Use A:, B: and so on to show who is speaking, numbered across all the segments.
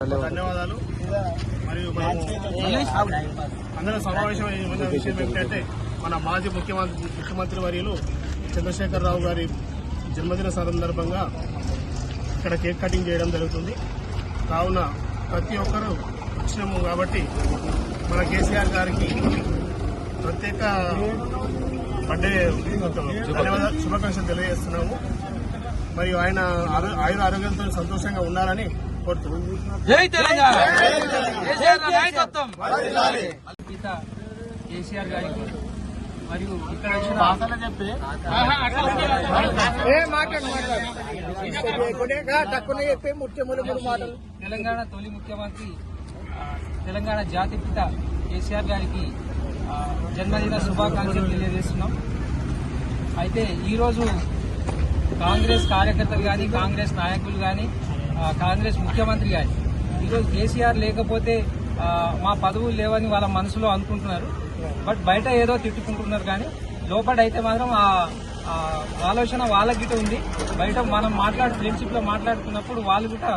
A: ధన్యవాదాలు. మరియు అందరూ సమావేశమైన విషయం ఏమిటంటే మన మాజీ ముఖ్యమంత్రి వర్యులు చంద్రశేఖరరావు గారి జన్మదిన సందర్భంగా ఇక్కడ కేక్ కటింగ్ చేయడం జరుగుతుంది. కావున ప్రతి ఒక్కరూ వచ్చినాము కాబట్టి మన కేసీఆర్ గారికి ప్రత్యేక బర్త్డే శుభాకాంక్షలు తెలియజేస్తున్నాము. మరియు ఆయన ఆయుర ఆరోగ్యంతో సంతోషంగా ఉండాలని కోరుతున్నాము.
B: జై తెలంగాణ. కేసీఆర్ గారికి మరియు ఇక్కడ తెలంగాణ తొలి ముఖ్యమంత్రి తెలంగాణ జాతిపిత కేసీఆర్ గారికి జన్మదిన శుభాకాంక్షలు తెలియజేస్తున్నాం. అయితే ఈరోజు కాంగ్రెస్ కార్యకర్తలు కానీ, కాంగ్రెస్ నాయకులు కానీ, కాంగ్రెస్ ముఖ్యమంత్రి కానీ ఈరోజు కేసీఆర్ లేకపోతే మా పదవులు లేవని వాళ్ళ మనసులో అనుకుంటున్నారు. బట్ బయట ఏదో తిట్టుకుంటున్నారు, కానీ లోపల అయితే మాత్రం ఆ ఆలోచన వాళ్ళకి గిట్ట ఉంది. బయట మనం ఫ్రెండ్షిప్ లో మాట్లాడుతున్నప్పుడు వాళ్ళు కూడా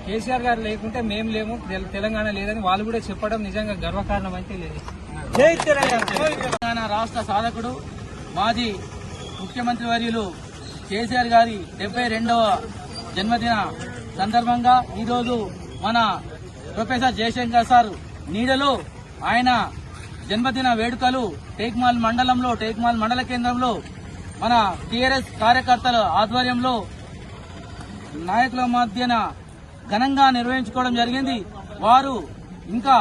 B: కేసీఆర్ గారు లేకుంటే మేము లేము, తెలంగాణ లేదని వాళ్ళు కూడా చెప్పడం నిజంగా గర్వకారణం అయితే లేదు. జై తెలంగాణ. రాష్ట్ర సాధకుడు మాజీ ముఖ్యమంత్రి వర్యులు కేసీఆర్ గారి 72వ జన్మదిన సందర్భంగా ఈరోజు మన ప్రొఫెసర్ జయశంకర్ సార్ నీడలో ఆయన జన్మదిన వేడుకలు టేక్మాల్ మండల కేంద్రంలో మన టీఆర్ఎస్ కార్యకర్తల ఆధ్వర్యంలో నాయకుల మధ్యన ఘనంగా నిర్వహించుకోవడం జరిగింది. వారు ఇంకా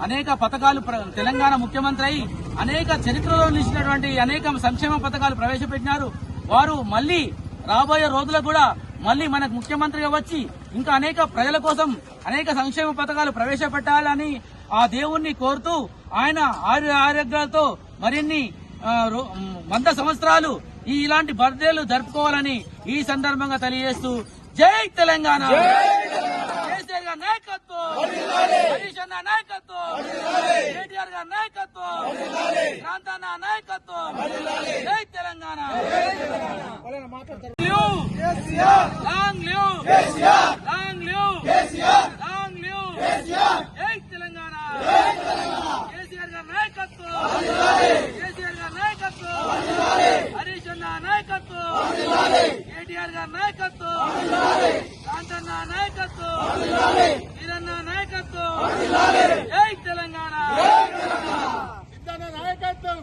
B: అనేక పథకాలు తెలంగాణ ముఖ్యమంత్రి అయి అనేక చరిత్రలో నిలిచినటువంటి అనేక సంక్షేమ పథకాలు ప్రవేశపెట్టినారు. వారు మళ్లీ రాబోయే రోజుల్లో కూడా మళ్లీ మనకు ముఖ్యమంత్రిగా వచ్చి ఇంకా అనేక ప్రజల కోసం అనేక సంక్షేమ పథకాలు ప్రవేశపెట్టాలని ఆ దేవుణ్ణి కోరుతూ ఆయన ఆరోగ్యాలతో మరిన్ని 100 సంవత్సరాలు ఇలాంటి బర్త్డేలు జరుపుకోవాలని ఈ సందర్భంగా తెలియజేస్తూ జై తెలంగాణ. కేసీఆర్ గారి నాయకత్వం, హరీష్ అన్న నాయకత్వం, కేటీఆర్ గారి నాయకత్వం, ప్రాంతన్న నాయకత్వం. జై తెలంగాణ. లాంగ్ లివ్ జై తెలంగాణ. కేసీఆర్ గారి నాయకత్వం, హరీష్ అన్న నాయకత్వం, కేటీఆర్ గారి నాయకత్వం, ప్రాంతన్న నాయకత్వం, వీరన్న నాయకత్వం. జై తెలంగాణ. నాయకత్వం.